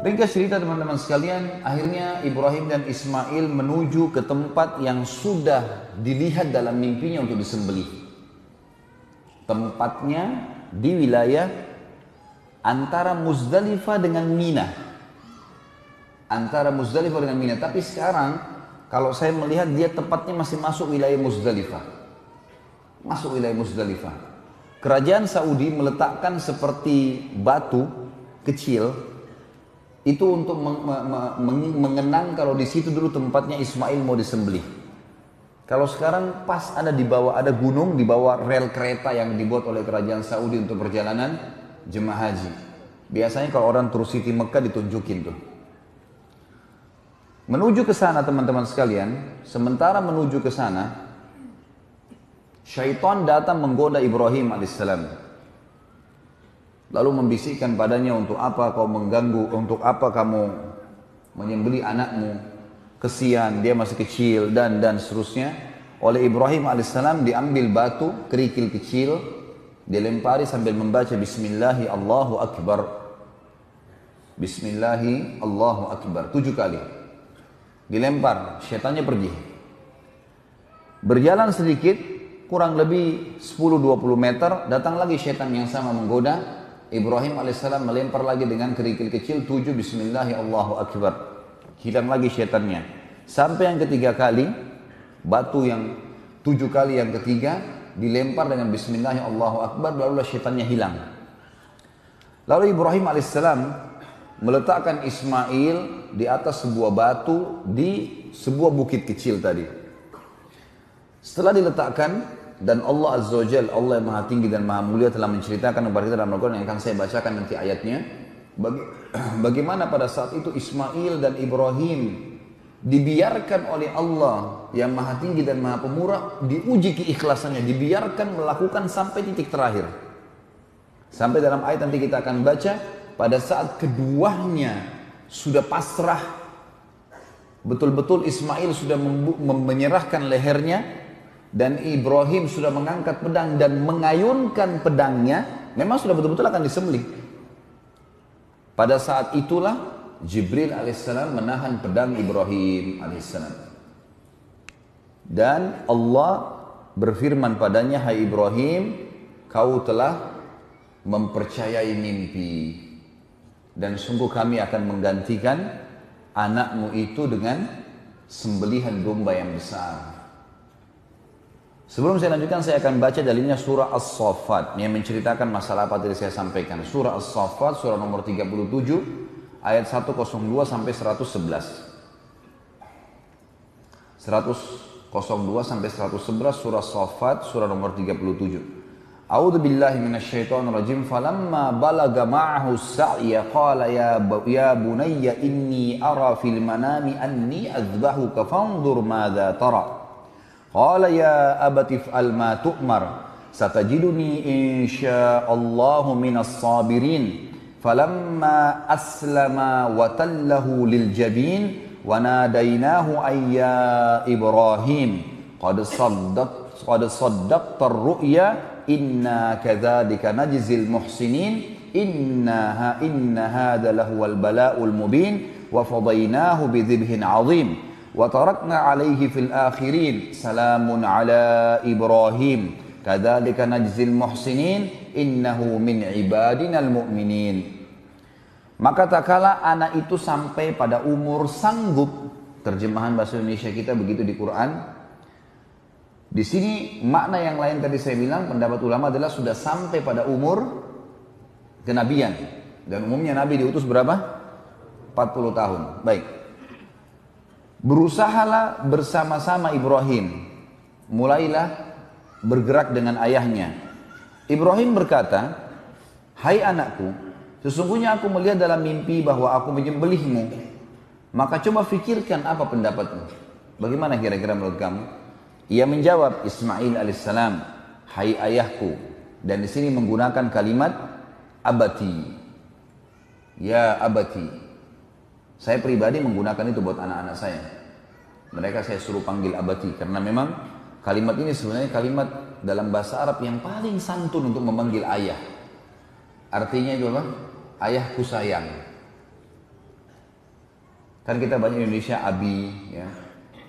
Ringkas cerita teman-teman sekalian, akhirnya Ibrahim dan Ismail menuju ke tempat yang sudah dilihat dalam mimpinya untuk disembelih. Tempatnya di wilayah antara Muzdalifah dengan Mina. Antara Muzdalifah dengan Mina. Tapi sekarang kalau saya melihat dia tepatnya masih masuk wilayah Muzdalifah. Masuk wilayah Muzdalifah. Kerajaan Saudi meletakkan seperti batu kecil itu untuk mengenang kalau di situ dulu tempatnya Ismail mau disembelih. Kalau sekarang pas ada di bawah, ada gunung di bawah rel kereta yang dibuat oleh kerajaan Saudi untuk perjalanan jemaah haji. Biasanya kalau orang tur Siti Mekah ditunjukin tuh. Menuju ke sana teman-teman sekalian, sementara menuju ke sana, syaitan datang menggoda Ibrahim alaihissalam. Lalu membisikkan padanya, untuk apa kau mengganggu, untuk apa kamu menyembelih anakmu, kesian, dia masih kecil, dan seterusnya. Oleh Ibrahim alaihissalam diambil batu, kerikil kecil, dilempari sambil membaca Bismillahi Allahu Akbar. Bismillahi Allahu Akbar, 7 kali. Dilempar, syaitannya pergi. Berjalan sedikit, kurang lebih 10-20 meter, datang lagi syaitan yang sama menggoda. Ibrahim alaihissalam melempar lagi dengan kerikil kecil 7 Bismillahi Allahu Akbar. Hilang lagi syaitannya. Sampai yang ketiga kali, batu yang 7 kali yang ketiga dilempar dengan Bismillahi Allahu Akbar, lalu syaitannya hilang. Lalu Ibrahim alaihissalam meletakkan Ismail di atas sebuah batu di sebuah bukit kecil tadi. Setelah diletakkan, dan Allah Azza wa Jalla, Allah yang maha tinggi dan maha mulia, telah menceritakan kepada kita dalam Al-Quran yang akan saya bacakan nanti ayatnya, bagaimana pada saat itu Ismail dan Ibrahim dibiarkan oleh Allah yang maha tinggi dan maha pemurah, diuji keikhlasannya, dibiarkan melakukan sampai titik terakhir. Sampai dalam ayat nanti kita akan baca, pada saat keduanya sudah pasrah, betul-betul Ismail sudah menyerahkan lehernya, dan Ibrahim sudah mengangkat pedang dan mengayunkan pedangnya, memang sudah betul-betul akan disembelih. Pada saat itulah Jibril alaihissalam menahan pedang Ibrahim alaihissalam. Dan Allah berfirman padanya, hai Ibrahim, kau telah mempercayai mimpi, dan sungguh kami akan menggantikan anakmu itu dengan sembelihan domba yang besar. Sebelum saya lanjutkan, saya akan baca dalilnya surah As-Saffat yang menceritakan masalah apa tadi saya sampaikan. Surah As-Saffat, surah nomor 37, ayat 102 sampai 111. 102 sampai 111 surah As-Saffat, surah nomor 37. A'udzu billahi minasyaitonir rajim. Falamma balaga ma'ahu as-sa'ya qala ya bunayya inni ara fil manami anni azbahuka fanzur madza tara. Qala ya abati if'al ma tu'mar satajiduni insyaallahu minas sabirin. Falamma aslama wa tallahu lil jabin wa nadainahu ayya Ibrahim qad saddaqta ar-ru'ya inna kadzalika najzil muhsinin inna hadha lahuwal bala'ul mubin wa fadaynahu bidhibhin 'azim. وَتَرَكْنَا عَلَيْهِ فِي الْآخِرِينَ سَلَامٌ عَلَى إِبْرَاهِيمَ كَذَلِكَ نَجْزِي الْمُحْسِنِينَ إِنَّهُ مِنْ عِبَادِنَا الْمُؤْمِنِينَ. Maka tak kala anak itu sampai pada umur sanggup, terjemahan bahasa Indonesia kita begitu di Quran. Di sini makna yang lain tadi saya bilang, pendapat ulama adalah sudah sampai pada umur kenabian. Dan umumnya Nabi diutus berapa? 40 tahun. Baik. Berusahalah bersama-sama Ibrahim, mulailah bergerak dengan ayahnya. Ibrahim berkata, hai anakku, sesungguhnya aku melihat dalam mimpi bahwa aku menyembelihmu. Maka coba fikirkan apa pendapatmu. Bagaimana kira-kira menurut kamu? Ia menjawab, Ismail alaihissalam, hai ayahku. Dan di sini menggunakan kalimat abati. Ya abati. Saya pribadi menggunakan itu buat anak-anak saya. Mereka saya suruh panggil abati, karena memang kalimat ini sebenarnya kalimat dalam bahasa Arab yang paling santun untuk memanggil ayah. Artinya itu apa? Ayahku sayang. Kan kita banyak di Indonesia Abi, ya,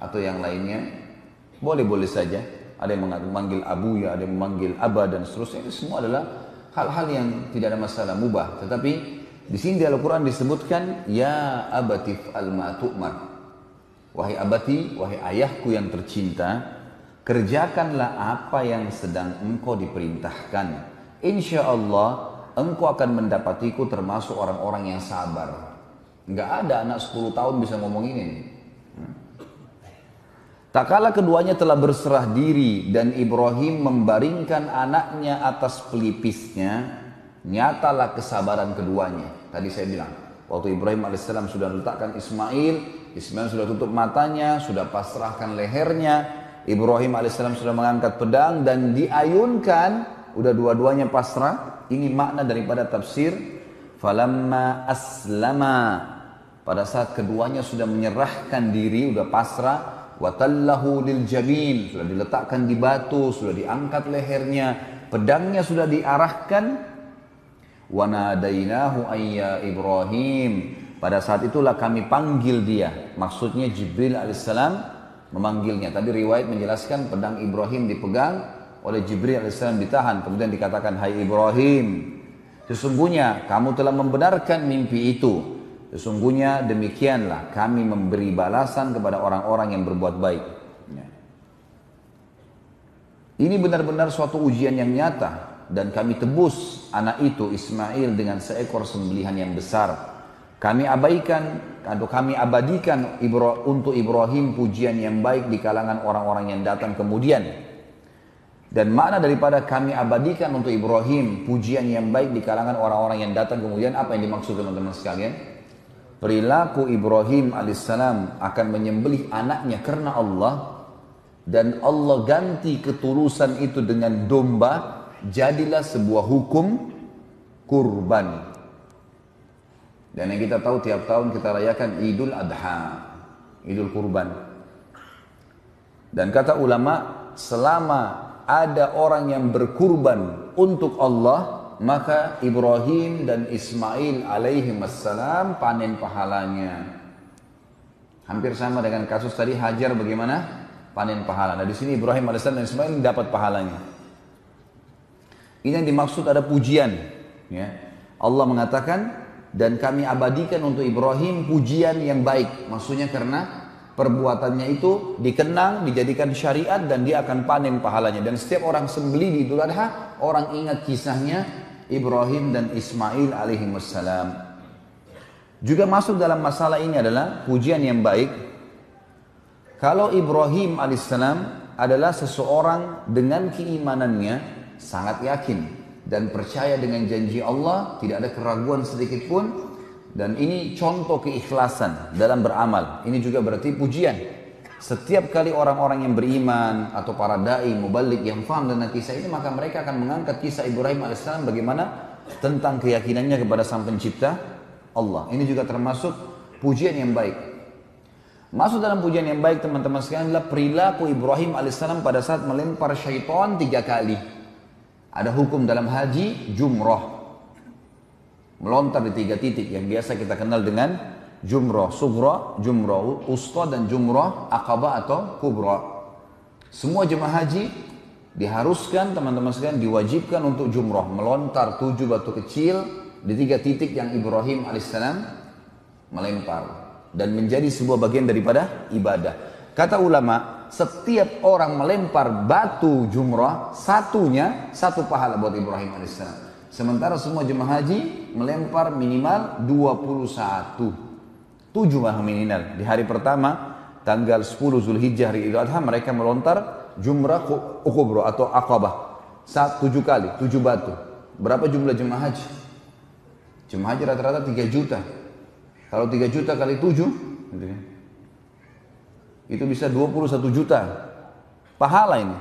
atau yang lainnya. Boleh-boleh saja. Ada yang memanggil Abu, ya, ada yang memanggil Aba dan seterusnya. Itu semua adalah hal-hal yang tidak ada masalah, mubah. Tetapi di sini di Al-Quran disebutkan, ya abatif al-ma tu'mar. Wahai abati, wahai ayahku yang tercinta, kerjakanlah apa yang sedang engkau diperintahkan. Insya Allah engkau akan mendapatiku termasuk orang-orang yang sabar. Nggak ada anak 10 tahun bisa ngomong ini. Tak kala keduanya telah berserah diri dan Ibrahim membaringkan anaknya atas pelipisnya, nyatalah kesabaran keduanya. Tadi saya bilang, waktu Ibrahim alaihissalam sudah letakkan Ismail, Ismail sudah tutup matanya, sudah pasrahkan lehernya, Ibrahim alaihissalam sudah mengangkat pedang dan diayunkan, udah dua-duanya pasrah. Ini makna daripada tafsir falamma aslama, pada saat keduanya sudah menyerahkan diri, sudah pasrah, watallahu lil jabin, sudah diletakkan di batu, sudah diangkat lehernya, pedangnya sudah diarahkan, wa nadainahu ayya Ibrahim, pada saat itulah kami panggil dia, maksudnya Jibril alaihissalam memanggilnya. Tadi riwayat menjelaskan pedang Ibrahim dipegang oleh Jibril alaihissalam, ditahan, kemudian dikatakan, hai Ibrahim, sesungguhnya kamu telah membenarkan mimpi itu. Sesungguhnya demikianlah kami memberi balasan kepada orang-orang yang berbuat baik. Ini benar-benar suatu ujian yang nyata. Dan kami tebus anak itu Ismail dengan seekor sembelihan yang besar. Kami abaikan atau kami abadikan untuk Ibrahim pujian yang baik di kalangan orang-orang yang datang kemudian. Dan makna daripada kami abadikan untuk Ibrahim pujian yang baik di kalangan orang-orang yang datang kemudian, apa yang dimaksud teman-teman sekalian? Perilaku Ibrahim alaihissalam akan menyembelih anaknya karena Allah, dan Allah ganti ketulusan itu dengan domba, jadilah sebuah hukum kurban. Dan yang kita tahu tiap tahun kita rayakan Idul Adha, Idul Kurban. Dan kata ulama, selama ada orang yang berkurban untuk Allah, maka Ibrahim dan Ismail alaihi wassalam panen pahalanya. Hampir sama dengan kasus tadi Hajar, bagaimana panen pahala. Nah di sini Ibrahim alaihissalam dan Ismail dapat pahalanya. Ini yang dimaksud ada pujian. Ya. Allah mengatakan, dan kami abadikan untuk Ibrahim pujian yang baik. Maksudnya karena perbuatannya itu dikenang, dijadikan syariat, dan dia akan panen pahalanya. Dan setiap orang sembelih di Idul Adha, orang ingat kisahnya Ibrahim dan Ismail alaihi wassalam. Juga masuk dalam masalah ini adalah pujian yang baik. Kalau Ibrahim alaihissalam adalah seseorang dengan keimanannya sangat yakin dan percaya dengan janji Allah, tidak ada keraguan sedikit pun, dan ini contoh keikhlasan dalam beramal. Ini juga berarti pujian. Setiap kali orang-orang yang beriman atau para dai, mubalik yang faham dengan kisah ini, maka mereka akan mengangkat kisah Ibrahim alaihissalam bagaimana tentang keyakinannya kepada Sang Pencipta Allah. Ini juga termasuk pujian yang baik. Masuk dalam pujian yang baik teman-teman sekalian adalah perilaku Ibrahim alaihissalam pada saat melempar syaitan 3 kali. Ada hukum dalam haji jumrah, melontar di 3 titik yang biasa kita kenal dengan jumrah sughra, jumrah usta, dan jumrah aqabah atau kubra. Semua jemaah haji diharuskan teman-teman sekalian, diwajibkan untuk jumrah, melontar 7 batu kecil di 3 titik yang Ibrahim alaihissalam melempar, dan menjadi sebuah bagian daripada ibadah. Kata ulama, setiap orang melempar batu jumrah, satunya 1 pahala buat Ibrahim alaihissalam. Sementara semua jemaah haji melempar minimal 21. 7 minimal. Di hari pertama, tanggal 10 Zulhijjah hari Idul Adha, mereka melontar jumrah kubra atau aqabah. 7 kali, 7 batu. Berapa jumlah jemaah haji? Jemaah haji rata-rata 3 juta. Kalau 3 juta kali 7, gitu kan? Itu bisa 21 juta. Pahala ini.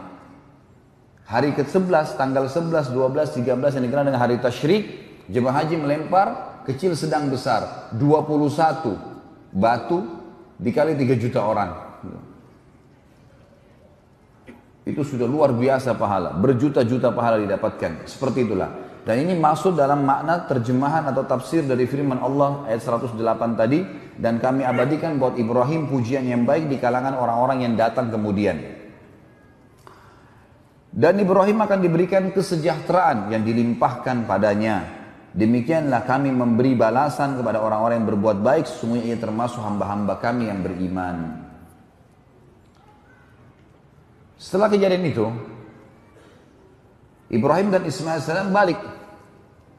Hari ke-11, tanggal 11, 12, 13 yang dikenal dengan hari tasyrik, jemaah haji melempar kecil sedang besar 21 batu dikali 3 juta orang. Itu sudah luar biasa pahala, berjuta-juta pahala didapatkan. Seperti itulah. Dan ini masuk dalam makna terjemahan atau tafsir dari firman Allah ayat 108 tadi, dan kami abadikan buat Ibrahim pujian yang baik di kalangan orang-orang yang datang kemudian. Dan Ibrahim akan diberikan kesejahteraan yang dilimpahkan padanya. Demikianlah kami memberi balasan kepada orang-orang yang berbuat baik, sesungguhnya ia termasuk hamba-hamba kami yang beriman. Setelah kejadian itu, Ibrahim dan Ismail AS balik,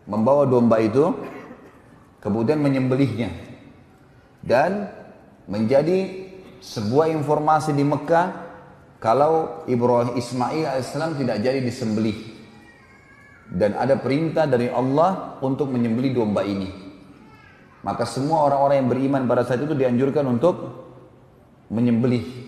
membawa domba itu, kemudian menyembelihnya. Dan menjadi sebuah informasi di Mekah, kalau Ismail AS tidak jadi disembelih. Dan ada perintah dari Allah untuk menyembelih domba ini. Maka semua orang-orang yang beriman pada saat itu dianjurkan untuk menyembelih